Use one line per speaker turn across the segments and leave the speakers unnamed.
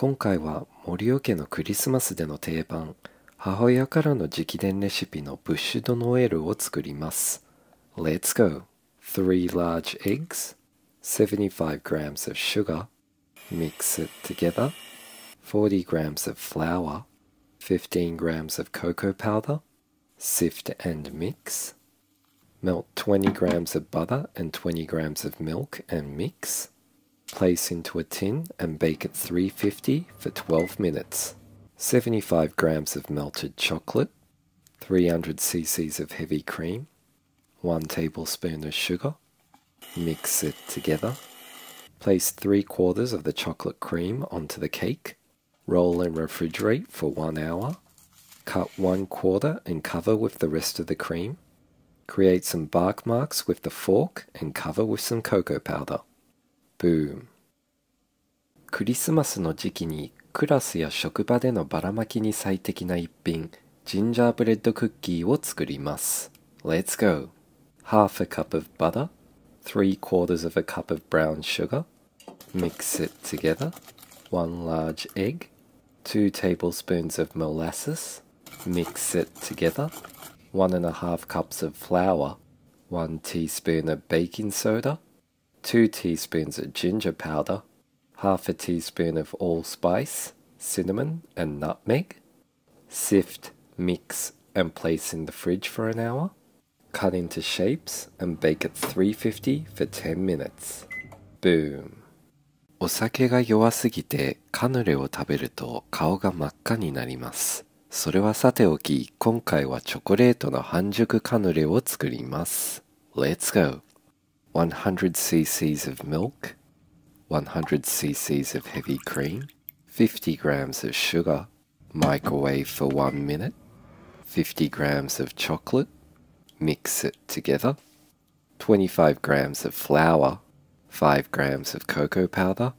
今回は森尾家のクリスマスでの定番、母親からの直伝レシピのブッシュドノエルを作ります。Let's go! 3 large eggs, 75 grams of sugar, mix it together, 40 grams of flour, 15 grams of cocoa powder, sift and mix, melt 20 grams of butter and 20 grams of milk and mix, place into a tin and bake at 350 for 12 minutes. 75 grams of melted chocolate, 300 cc's of heavy cream, 1 tablespoon of sugar. Mix it together. Place 3/4 of the chocolate cream onto the cake. Roll and refrigerate for 1 hour. Cut 1/4 and cover with the rest of the cream. Create some bark marks with the fork and cover with some cocoa powder. Boom! クリスマスの時期にクラスや職場でのばらまきに最適な一品、ジンジャーブレッドクッキーを作ります。Let's go! Half a cup of butter, 3/4 of a cup of brown sugar. Mix it together. 1 large egg, 2 tablespoons of molasses. Mix it together. 1.5 cups of flour, 1 teaspoon of baking soda, 2 teaspoons of ginger powder, half a teaspoon of allspice, cinnamon and nutmeg. Sift, mix and place in the fridge for an hour. Cut into shapes and bake at 350 for 10 minutes. Boom! お酒が弱すぎてカヌレを食べると顔が真っ赤になります。それはさておき、今回はチョコレートの半熟カヌレを作ります。Let's go! 100 cc's of milk, 100 cc's of heavy cream, 50 grams of sugar, microwave for 1 minute, 50 grams of chocolate, mix it together, 25 grams of flour, 5 grams of cocoa powder,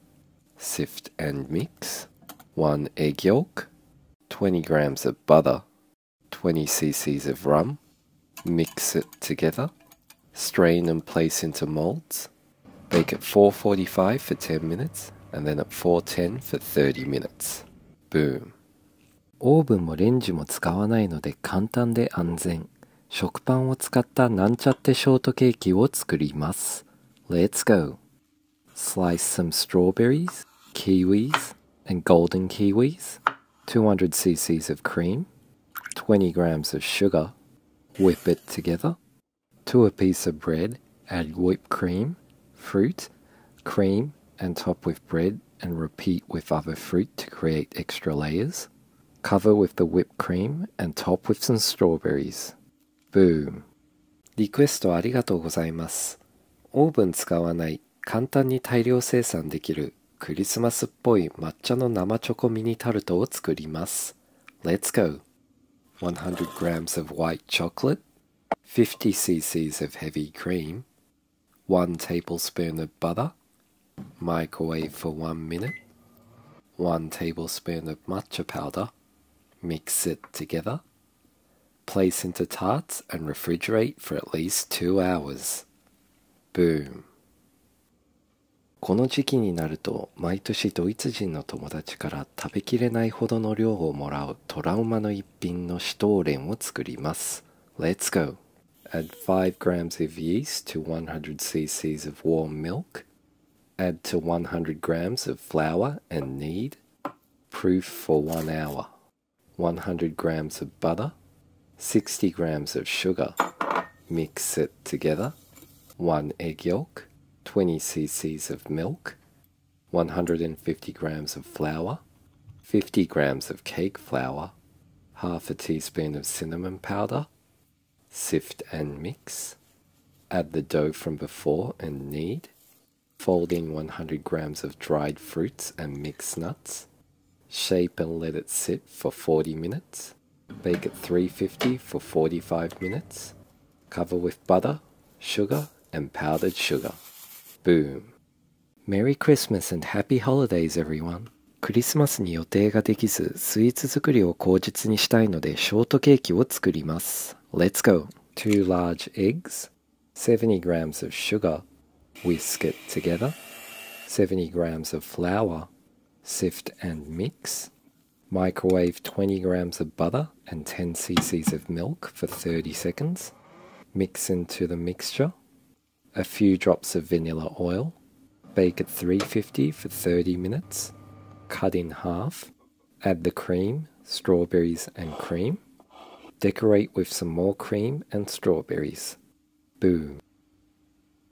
sift and mix, 1 egg yolk, 20 grams of butter, 20 cc's of rum, mix it together, strain and place into molds, bake at 445 for 10 minutes, and then at 410 for 30 minutes. Boom! オーブンもレンジも使わないので簡単で安全。食パンを使ったなんちゃってショートケーキを作ります。Let's go! Slice some strawberries, kiwis, and golden kiwis, 200 cc's of cream, 20 grams of sugar, whip it together. To a piece of bread, add whipped cream, fruit, cream, and top with bread and repeat with other fruit to create extra layers. Cover with the whipped cream and top with some strawberries. Boom! リクエストありがとうございます。オーブン使わない、簡単に大量生産できるクリスマスっぽい抹茶の生チョコミニタルトを作ります。Let's go! 100 grams of white chocolate, 50 cc's of heavy cream, 1 tablespoon of butter, microwave for 1 minute, 1 tablespoon of matcha powder, mix it together, place into tarts and refrigerate for at least 2 hours. Boom! この時期になると毎年ドイツ人の友達から食べきれないほどの量をもらうトラウマの一品のシュトーレンを作ります。Let's go! Add 5 grams of yeast to 100 cc's of warm milk. Add to 100 grams of flour and knead. Proof for 1 hour. 100 grams of butter. 60 grams of sugar. Mix it together. 1 egg yolk. 20 cc's of milk. 150 grams of flour. 50 grams of cake flour. Half a teaspoon of cinnamon powder. Sift and mix. Add the dough from before and knead. Fold in 100 grams of dried fruits and mixed nuts. Shape and let it sit for 40 minutes. Bake at 350 for 45 minutes. Cover with butter, sugar, and powdered sugar. Boom! Merry Christmas and Happy Holidays, everyone! クリスマスに予定ができず、スイーツ作りを口実にしたいのでショートケーキを作ります。Let's go! 2 large eggs, 70 grams of sugar, whisk it together, 70 grams of flour, Sift and mix. Microwave 20 grams of butter and 10 cc's of milk for 30 seconds. Mix into the mixture. A few drops of vanilla oil. Bake at 350 for 30 minutes. Cut in half. Add the cream, strawberries and cream. Decorate with some more cream and strawberries. Boom!